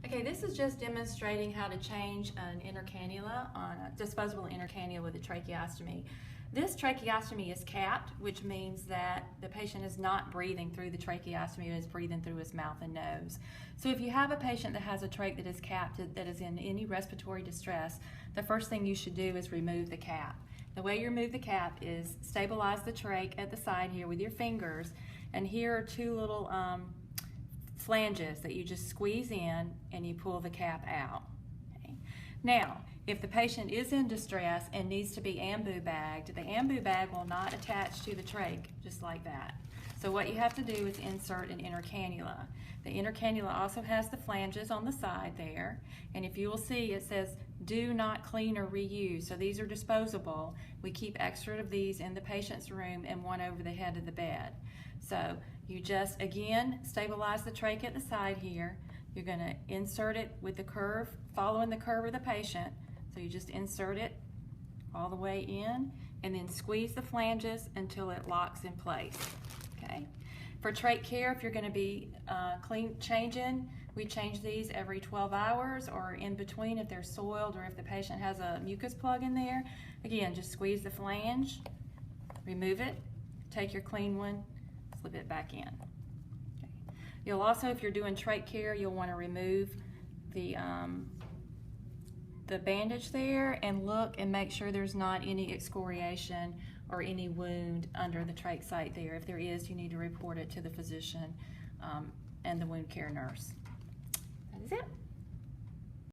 Okay, this is just demonstrating how to change an inner cannula on a disposable inner cannula with a tracheostomy. This tracheostomy is capped, which means that the patient is not breathing through the tracheostomy, it is breathing through his mouth and nose. So if you have a patient that has a trach that is capped, that is in any respiratory distress, the first thing you should do is remove the cap. The way you remove the cap is stabilize the trach at the side here with your fingers, and here are two little flanges that you just squeeze in and you pull the cap out. Okay. Now, if the patient is in distress and needs to be ambu bagged, the ambu bag will not attach to the trach just like that. So what you have to do is insert an inner cannula. The inner cannula also has the flanges on the side there, and if you will see, it says do not clean or reuse. So these are disposable. We keep extra of these in the patient's room and one over the head of the bed. So you just, again, stabilize the trach at the side here. You're going to insert it with the curve, following the curve of the patient. So you just insert it all the way in and then squeeze the flanges until it locks in place. Okay. For trach care, if you're going to be changing, we change these every 12 hours or in between if they're soiled or if the patient has a mucus plug in there. Again, just squeeze the flange, remove it, take your clean one, slip it back in. Okay. You'll also, if you're doing trach care, you'll want to remove the bandage there and look and make sure there's not any excoriation or any wound under the trach site there. If there is, you need to report it to the physician and the wound care nurse. That is it.